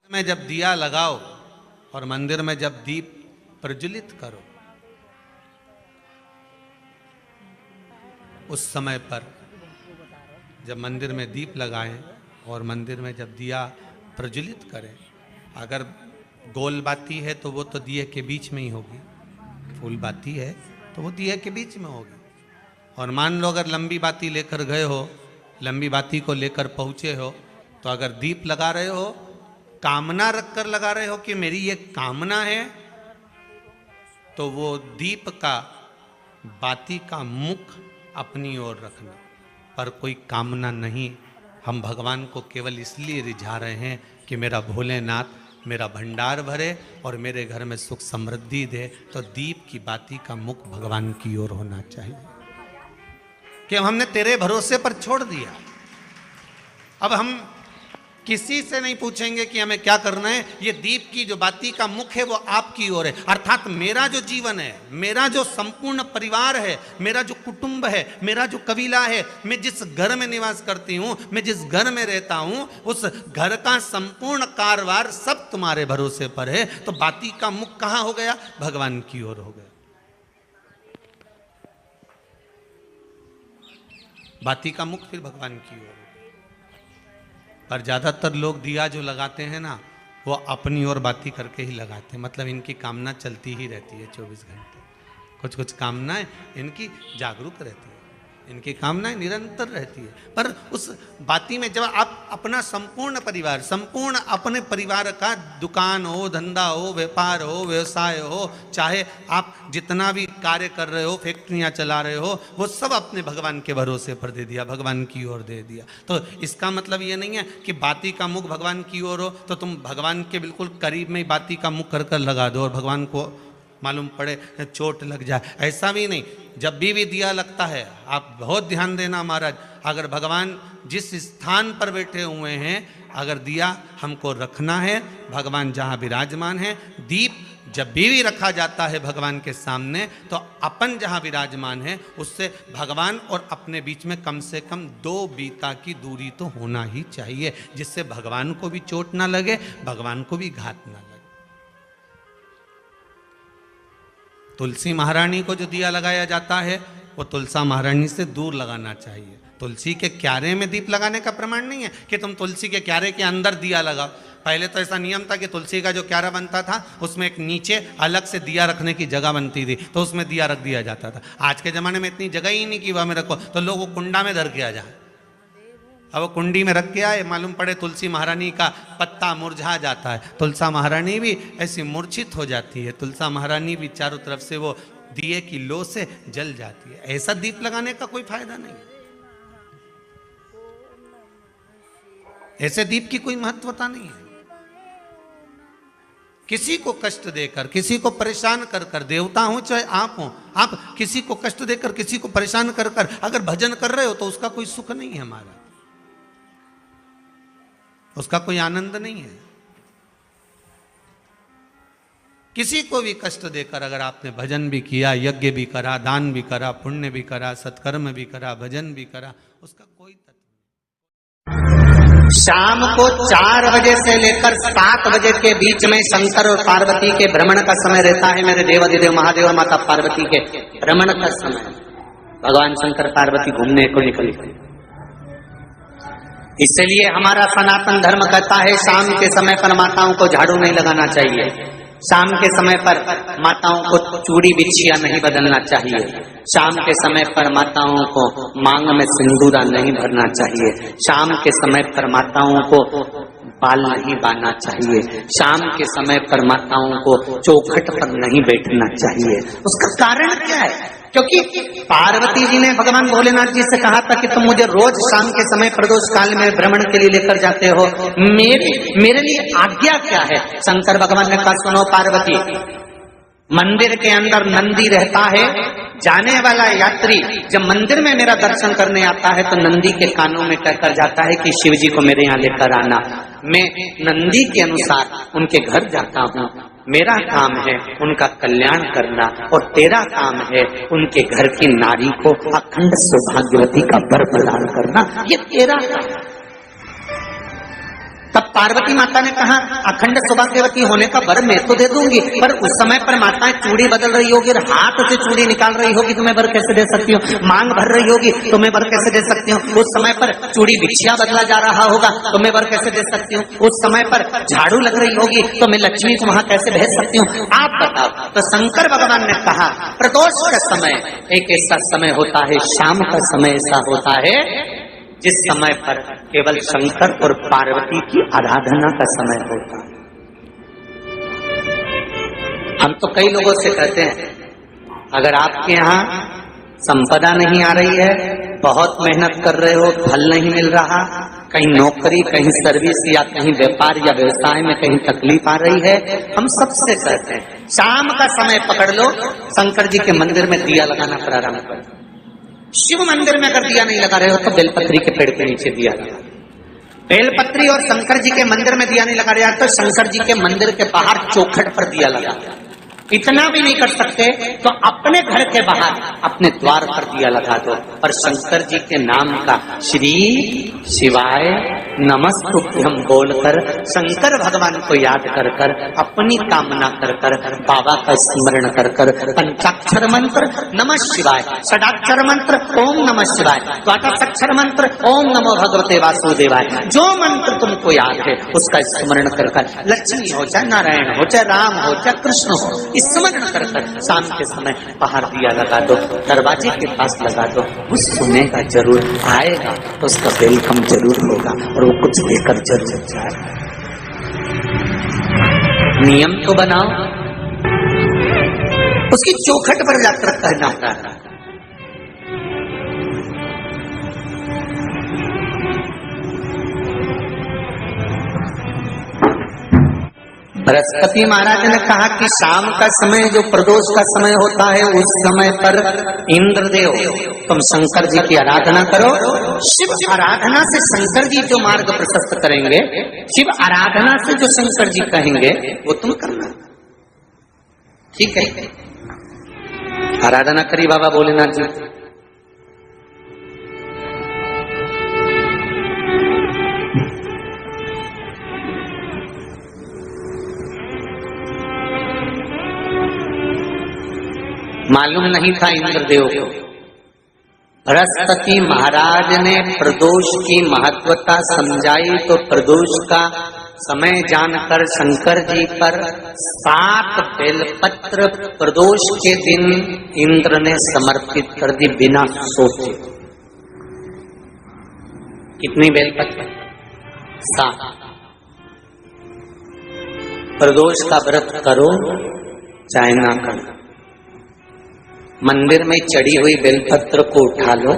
में जब दिया लगाओ और मंदिर में जब दीप प्रज्वलित करो, उस समय पर जब मंदिर में दीप लगाएं और मंदिर में जब दिया प्रज्वलित करें, अगर गोल बाती है तो वो तो दिए के बीच में ही होगी, फूल बाती है तो वो दिए के बीच में होगी। और मान लो अगर लंबी बाती लेकर गए हो, लंबी बाती को लेकर पहुंचे हो, तो अगर दीप लगा रहे हो, कामना रखकर लगा रहे हो कि मेरी ये कामना है, तो वो दीप का बाती का मुख अपनी ओर रखना, पर कोई कामना नहीं। हम भगवान को केवल इसलिए रिझा रहे हैं कि मेरा भोलेनाथ मेरा भंडार भरे और मेरे घर में सुख समृद्धि दे। तो दीप की बाती का मुख भगवान की ओर होना चाहिए कि हमने तेरे भरोसे पर छोड़ दिया। अब हम किसी से नहीं पूछेंगे कि हमें क्या करना है, ये दीप की जो बाती का मुख है वो आपकी ओर है। अर्थात मेरा जो जीवन है, मेरा जो संपूर्ण परिवार है, मेरा जो कुटुंब है, मेरा जो कबीला है, मैं जिस घर में निवास करती हूँ, मैं जिस घर में रहता हूँ, उस घर का संपूर्ण कारभार सब तुम्हारे भरोसे पर है। तो बाती का मुख कहाँ हो गया? भगवान की ओर हो गया। बाती का मुख फिर भगवान की ओर। पर ज़्यादातर लोग दिया जो लगाते हैं ना, वो अपनी ओर बाती करके ही लगाते हैं। मतलब इनकी कामना चलती ही रहती है 24 घंटे। कुछ कुछ कामनाएं इनकी जागरूक रहती है, इनकी कामनाएं निरंतर रहती है। पर उस बाती में जब आप अपना संपूर्ण परिवार, संपूर्ण अपने परिवार का दुकान हो, धंधा हो, व्यापार हो, व्यवसाय हो, चाहे आप जितना भी कार्य कर रहे हो, फैक्ट्रियां चला रहे हो, वो सब अपने भगवान के भरोसे पर दे दिया, भगवान की ओर दे दिया। तो इसका मतलब ये नहीं है कि बाती का मुख भगवान की ओर हो तो तुम भगवान के बिल्कुल करीब में ही बाती का मुख कर कर लगा दो और भगवान को मालूम पड़े चोट लग जाए, ऐसा भी नहीं। जब भी दिया लगता है, आप बहुत ध्यान देना महाराज, अगर भगवान जिस स्थान पर बैठे हुए हैं, अगर दिया हमको रखना है, भगवान जहाँ विराजमान है, दीप जब भी रखा जाता है भगवान के सामने, तो अपन जहाँ विराजमान है उससे भगवान और अपने बीच में कम से कम 2 बीता की दूरी तो होना ही चाहिए, जिससे भगवान को भी चोट ना लगे, भगवान को भी घात ना लगे। तुलसी महारानी को जो दिया लगाया जाता है वो तुलसा महारानी से दूर लगाना चाहिए। तुलसी के क्यारे में दीप लगाने का प्रमाण नहीं है कि तुम तुलसी के क्यारे के अंदर दिया लगाओ। पहले तो ऐसा नियम था कि तुलसी का जो क्यारा बनता था उसमें एक नीचे अलग से दिया रखने की जगह बनती थी, तो उसमें दिया रख दिया जाता था। आज के ज़माने में इतनी जगह ही नहीं कि वह में रखो, तो लोग वो कुंडा में धर के आ जाए। अब वो कुंडी में रख के आए, मालूम पड़े तुलसी महारानी का पत्ता मुरझा जाता है, तुलसा महारानी भी ऐसी मूर्छित हो जाती है, तुलसा महारानी भी चारों तरफ से वो दिए की लो से जल जाती है। ऐसा दीप लगाने का कोई फायदा नहीं, ऐसे दीप की कोई महत्वता नहीं है। किसी को कष्ट देकर, किसी को परेशान कर कर, देवता हो चाहे आप हो, आप किसी को कष्ट देकर, किसी को परेशान कर कर अगर भजन कर रहे हो तो उसका कोई सुख नहीं है हमारा, उसका कोई आनंद नहीं है। किसी को भी कष्ट देकर अगर आपने भजन भी किया, यज्ञ भी करा, दान भी करा, पुण्य भी करा, सत्कर्म भी करा, भजन भी करा, उसका कोई तत्व नहीं। शाम को 4 बजे से लेकर 7 बजे के बीच में शंकर और पार्वती के भ्रमण का समय रहता है। मेरे देवाधिदेव महादेव और माता पार्वती के भ्रमण का समय, भगवान शंकर पार्वती घूमने को निकले। इसलिए हमारा सनातन धर्म कहता है शाम के समय पर माताओं को झाड़ू नहीं लगाना चाहिए, शाम के समय पर माताओं को चूड़ी बिछिया नहीं बदलना चाहिए, शाम के समय पर माताओं को मांग में सिंदूरा नहीं भरना चाहिए, शाम के समय पर माताओं को बाल नहीं बांधना चाहिए, शाम के समय पर माताओं को चौखट पर नहीं बैठना चाहिए। उसका कारण क्या है? क्योंकि पार्वती जी ने भगवान भोलेनाथ जी से कहा था कि तुम मुझे रोज शाम के समय प्रदोष काल में भ्रमण के लिए लेकर जाते हो, मेरे लिए आज्ञा क्या है? शंकर भगवान ने कहा सुनो पार्वती, मंदिर के अंदर नंदी रहता है, जाने वाला यात्री जब मंदिर में मेरा दर्शन करने आता है तो नंदी के कानों में कहकर जाता है कि शिव जी को मेरे यहाँ लेकर आना। मैं नंदी के अनुसार उनके घर जाता हूँ, मेरा काम है उनका कल्याण करना और तेरा काम है उनके घर की नारी को अखंड सौभाग्यवती का वर प्रदान करना, ये तेरा काम। तब पार्वती माता ने कहा अखंड सौभाग्यवती होने का वर मैं तो दे दूंगी, पर उस समय पर माताएं चूड़ी बदल रही होगी और हाथ से चूड़ी निकाल रही होगी तो मैं वर कैसे दे सकती हूँ, मांग भर रही होगी तो मैं वर कैसे दे सकती हूँ, उस समय पर चूड़ी बिछिया बदला जा रहा होगा तो मैं वर कैसे दे सकती हूँ, उस समय पर झाड़ू लग रही होगी तो मैं लक्ष्मी को वहां कैसे भेज सकती हूँ, आप बताओ। तो शंकर भगवान ने कहा प्रदोष का समय एक ऐसा समय होता है, शाम का समय ऐसा होता है जिस समय पर केवल शंकर और पार्वती की आराधना का समय होता है। हम तो कई लोगों से कहते हैं अगर आपके यहाँ संपदा नहीं आ रही है, बहुत मेहनत कर रहे हो, फल नहीं मिल रहा, कहीं नौकरी, कहीं सर्विस या कहीं व्यापार या व्यवसाय में कहीं तकलीफ आ रही है, हम सबसे कहते हैं शाम का समय पकड़ लो, शंकर जी के मंदिर में दिया लगाना प्रारंभ करो। शिव मंदिर में अगर दिया नहीं लगा रहे हो तो बेलपत्री के पेड़ के नीचे दिया लगा। बेलपत्री और शंकर जी के मंदिर में दिया नहीं लगा रहे तो शंकर जी के मंदिर के बाहर चौखट पर दिया लगा। इतना भी नहीं कर सकते तो अपने घर के बाहर अपने द्वार पर दिया लगा दो, पर शंकर जी के नाम का श्री शिवाय नमस्तुभ्यम बोलकर शंकर भगवान को याद कर कर अपनी कामना कर कर बाबा का स्मरण कर कर पंचाक्षर मंत्र नमः शिवाय, षडाक्षर मंत्र ओम नमः शिवाय, द्वादशाक्षर मंत्र ओम नमो भगवते वासुदेवाय, जो मंत्र तुमको याद है उसका स्मरण कर कर लक्ष्मी हो चाहे नारायण हो चाहे राम हो चाहे कृष्ण हो स्मरण कर कर शाम के समय बाहर दिया लगा दो, दरवाजे के पास लगा दो, वो सुनेगा जरूर, आएगा तो उसका वेलकम जरूर होगा और वो कुछ देकर जरूर जाएगा। नियम तो बनाओ, उसकी चौखट पर जाकर कहना है बृहस्पति महाराज ने कहा कि शाम का समय जो प्रदोष का समय होता है उस समय पर इंद्रदेव तुम शंकर जी की आराधना करो। शिव आराधना से शंकर जी जो मार्ग प्रशस्त करेंगे, शिव आराधना से जो शंकर जी कहेंगे वो तुम करना, ठीक है। आराधना करी बाबा भोलेनाथ जी। मालूम नहीं था इंद्रदेव को, बृहस्पति महाराज ने प्रदोष की महत्वता समझाई तो प्रदोष का समय जानकर शंकर जी पर 7 बेलपत्र प्रदोष के दिन इंद्र ने समर्पित कर दी बिना सोचे। कितनी बेलपत्र? 7। प्रदोष का व्रत करो चाहे ना करो, मंदिर में चढ़ी हुई बेलपत्र को उठा लो,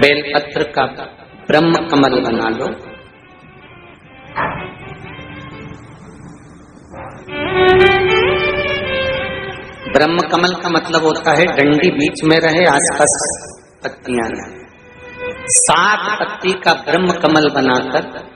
बेलपत्र का ब्रह्म कमल बना लो, ब्रह्म कमल का मतलब होता है डंडी बीच में रहे, आसपास पत्तियां रहे। 7 पत्ती का ब्रह्म कमल बनाकर,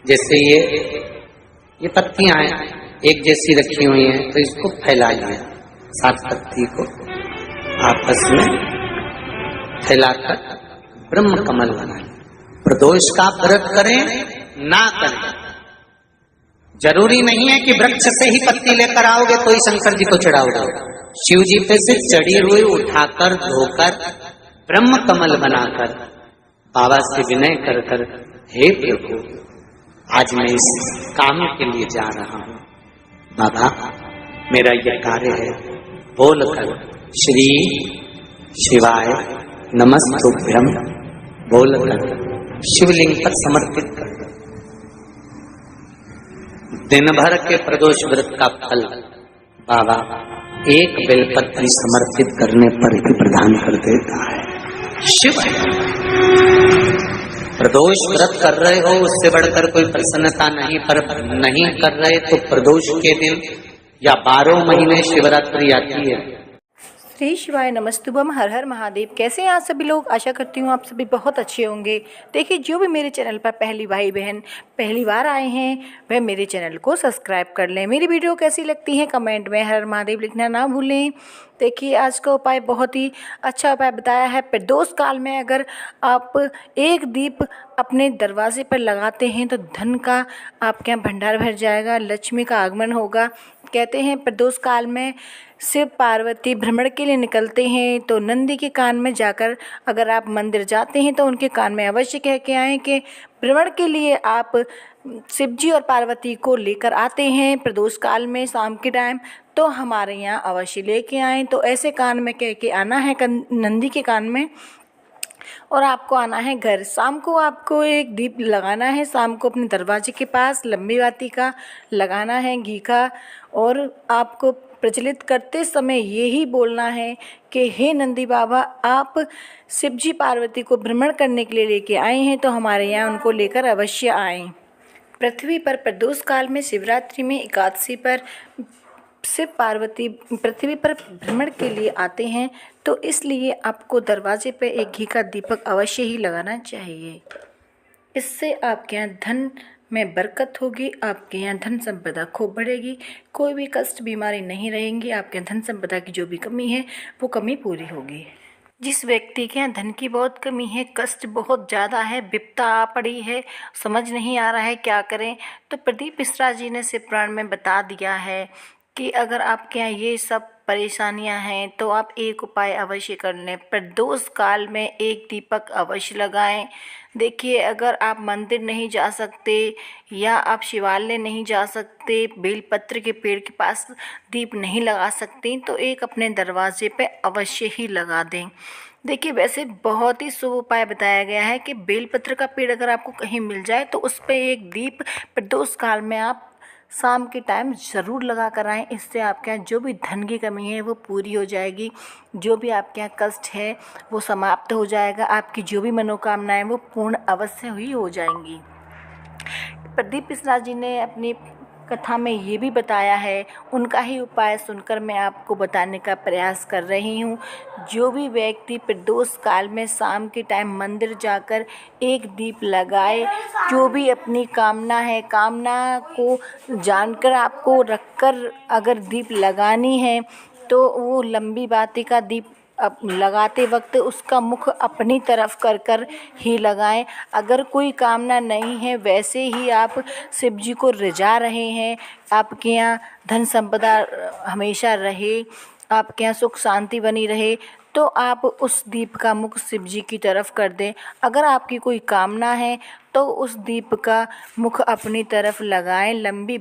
जैसे ये पत्तियां हैं एक जैसी रखी हुई हैं तो इसको फैलाइए, 7 पत्ती को आपस में फैलाकर ब्रह्म कमल बनाए। प्रदोष का व्रत करें ना करें, जरूरी नहीं है कि वृक्ष से ही पत्ती लेकर आओगे तो ही शंकर जी को चढ़ाओगे। शिव जी पे से चढ़ी हुई उठाकर धोकर ब्रह्म कमल बनाकर बाबा से विनय कर कर, हे प्रभु आज मैं इस काम के लिए जा रहा हूँ, बाबा मेरा यह कार्य है, बोलकर श्री शिवाय नमस्तुभ्यम बोलकर शिवलिंग पर समर्पित कर दो। दिन भर के प्रदोष व्रत का फल बाबा एक बेलपत्री समर्पित करने पर ही प्रदान कर देता है। शिव प्रदोष व्रत कर रहे हो उससे बढ़कर कोई प्रसन्नता नहीं, पर नहीं कर रहे तो प्रदोष के दिन या 12 महीने शिवरात्रि आती है, श्री शिवाय नमस्तुभम। हर हर महादेव। कैसे हैं आप सभी लोग? आशा करती हूँ आप सभी बहुत अच्छे होंगे। देखिए, जो भी मेरे चैनल पर पहली भाई बहन पहली बार आए हैं वह मेरे चैनल को सब्सक्राइब कर लें। मेरी वीडियो कैसी लगती है कमेंट में हर हर महादेव लिखना ना भूलें। देखिए, आज का उपाय बहुत ही अच्छा उपाय बताया है। प्रदोष काल में अगर आप एक दीप अपने दरवाजे पर लगाते हैं तो धन का आपके यहाँ भंडार भर जाएगा, लक्ष्मी का आगमन होगा। कहते हैं प्रदोष काल में शिव पार्वती भ्रमण के लिए निकलते हैं तो नंदी के कान में जाकर अगर आप मंदिर जाते हैं तो उनके कान में अवश्य कह के आएँ कि भ्रमण के लिए आप शिव जी और पार्वती को लेकर आते हैं प्रदोष काल में शाम के टाइम, तो हमारे यहाँ अवश्य लेके आएँ। तो ऐसे कान में कह के आना है नंदी के कान में, और आपको आना है घर। शाम को आपको एक दीप लगाना है, शाम को अपने दरवाजे के पास लंबी बाती का लगाना है घी का, और आपको प्रज्वलित करते समय यही बोलना है कि हे नंदी बाबा, आप शिवजी पार्वती को भ्रमण करने के लिए लेके आए हैं तो हमारे यहाँ उनको लेकर अवश्य आएँ। पृथ्वी पर प्रदोष काल में शिवरात्रि में एकादशी पर शिव पार्वती पृथ्वी पर भ्रमण के लिए आते हैं, तो इसलिए आपको दरवाजे पर एक घी का दीपक अवश्य ही लगाना चाहिए। इससे आपके यहाँ धन में बरकत होगी, आपके यहाँ धन संपदा खूब बढ़ेगी, कोई भी कष्ट बीमारी नहीं रहेंगी, आपके धन संपदा की जो भी कमी है वो कमी पूरी होगी। जिस व्यक्ति के यहाँ धन की बहुत कमी है, कष्ट बहुत ज़्यादा है, विपदा आ पड़ी है, समझ नहीं आ रहा है क्या करें, तो प्रदीप मिश्रा जी ने शिव पुराण में बता दिया है कि अगर आपके यहाँ ये सब परेशानियां हैं तो आप एक उपाय अवश्य कर लें। प्रदोष काल में एक दीपक अवश्य लगाएं। देखिए, अगर आप मंदिर नहीं जा सकते या आप शिवालय नहीं जा सकते, बेलपत्र के पेड़ के पास दीप नहीं लगा सकते, तो एक अपने दरवाजे पे अवश्य ही लगा दें। देखिए, वैसे बहुत ही शुभ उपाय बताया गया है कि बेलपत्र का पेड़ अगर आपको कहीं मिल जाए तो उस पर एक दीप प्रदोष काल में आप शाम के टाइम ज़रूर लगा कर आएँ। इससे आपके यहाँ जो भी धन की कमी है वो पूरी हो जाएगी, जो भी आपके यहाँ कष्ट है वो समाप्त हो जाएगा, आपकी जो भी मनोकामनाएं वो पूर्ण अवश्य ही हो जाएंगी। प्रदीप मिश्रा जी ने अपनी कथा में ये भी बताया है, उनका ही उपाय सुनकर मैं आपको बताने का प्रयास कर रही हूँ। जो भी व्यक्ति प्रदोष काल में शाम के टाइम मंदिर जाकर एक दीप लगाए, जो भी अपनी कामना है, कामना को जानकर आपको रखकर अगर दीप लगानी है तो वो लंबी बाती का दीप अब लगाते वक्त उसका मुख अपनी तरफ कर कर ही लगाएं। अगर कोई कामना नहीं है, वैसे ही आप शिव जी को रिझा रहे हैं, आपके यहाँ धन संपदा हमेशा रहे, आपके यहाँ सुख शांति बनी रहे, तो आप उस दीप का मुख शिव जी की तरफ कर दें। अगर आपकी कोई कामना है तो उस दीप का मुख अपनी तरफ लगाएं, लंबी